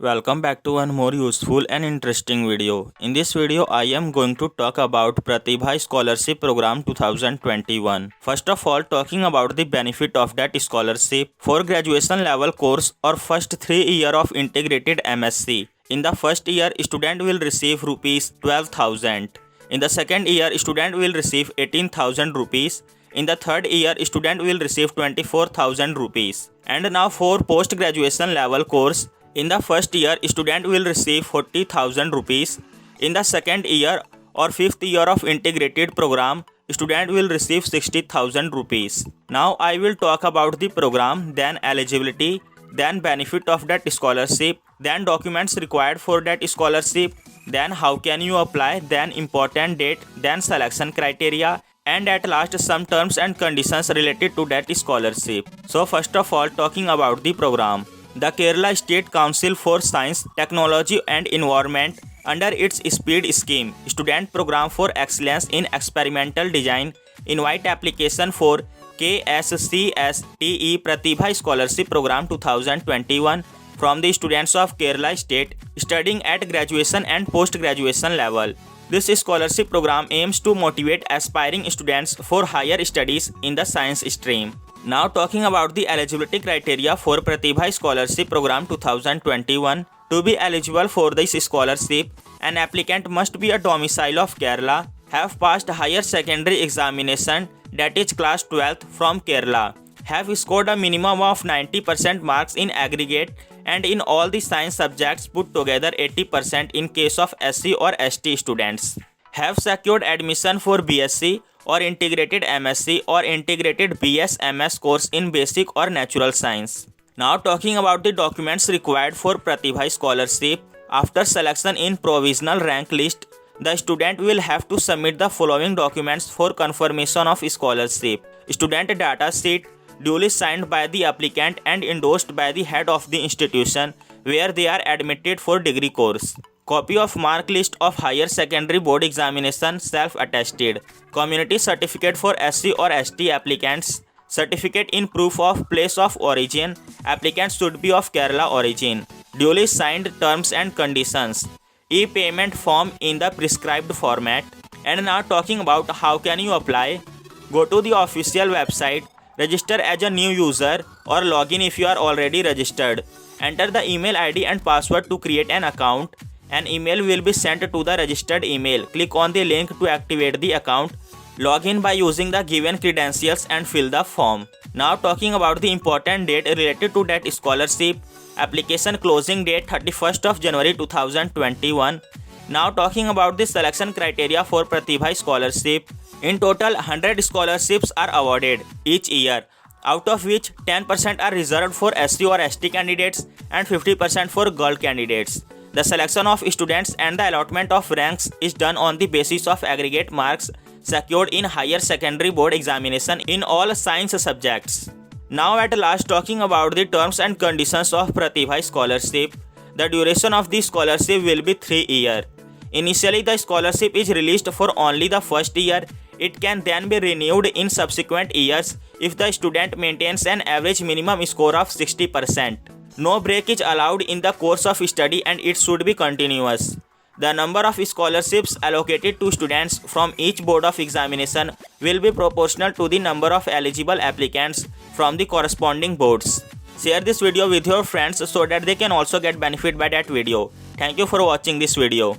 Welcome back to one more useful and interesting video. In this video, I am going to talk about Pratibha Scholarship Program 2021. First of all, talking about the benefit of that scholarship for graduation level course or first 3 year of integrated MSc. In the first year, student will receive rupees 12,000. In the second year, student will receive 18,000 rupees. In the third year, student will receive 24,000 rupees. And now for post graduation level course, in the first year, student will receive 40,000 rupees. In the second year or fifth year of integrated program, student will receive 60,000 rupees. Now I will talk about the program, then eligibility, then benefit of that scholarship, then documents required for that scholarship, then how can you apply, then important date, then selection criteria, and at last some terms and conditions related to that scholarship. So first of all, talking about the program. The Kerala State Council for Science, Technology and Environment, under its SPEED scheme, Student Program for Excellence in Experimental Design, invite application for KSCSTE Pratibha Scholarship Program 2021 from the students of Kerala State studying at graduation and post-graduation level. This scholarship program aims to motivate aspiring students for higher studies in the science stream. Now talking about the eligibility criteria for Pratibha Scholarship Program 2021. To be eligible for this scholarship, an applicant must be a domicile of Kerala, have passed higher secondary examination, that is class 12th from Kerala, have scored a minimum of 90% marks in aggregate and in all the science subjects put together 80% in case of SC or ST students, have secured admission for BSc or integrated MSc or integrated BS/MS course in basic or natural science. Now talking about the documents required for Pratibha Scholarship. After selection in provisional rank list, the student will have to submit the following documents for confirmation of scholarship. Student data sheet duly signed by the applicant and endorsed by the head of the institution where they are admitted for degree course. Copy of mark list of higher secondary board examination self-attested. Community certificate for SC or ST applicants. Certificate in proof of place of origin. Applicants should be of Kerala origin. Duly signed terms and conditions. E-payment form in the prescribed format. And now talking about how can you apply. Go to the official website. Register as a new user or login if you are already registered. Enter the email ID and password to create an account. An email will be sent to the registered email. Click on the link to activate the account. Log in by using the given credentials and fill the form. Now talking about the important date related to that scholarship. Application closing date 31st of January 2021. Now talking about the selection criteria for Pratibha Scholarship. In total, 100 scholarships are awarded each year, out of which 10% are reserved for SC or ST candidates and 50% for girl candidates. The selection of students and the allotment of ranks is done on the basis of aggregate marks secured in higher secondary board examination in all science subjects. Now at last talking about the terms and conditions of Pratibha Scholarship. The duration of the scholarship will be 3 years. Initially the scholarship is released for only the first year. It can then be renewed in subsequent years if the student maintains an average minimum score of 60%. No break is allowed in the course of study and it should be continuous. The number of scholarships allocated to students from each board of examination will be proportional to the number of eligible applicants from the corresponding boards. Share this video with your friends so that they can also get benefit by that video. Thank you for watching this video.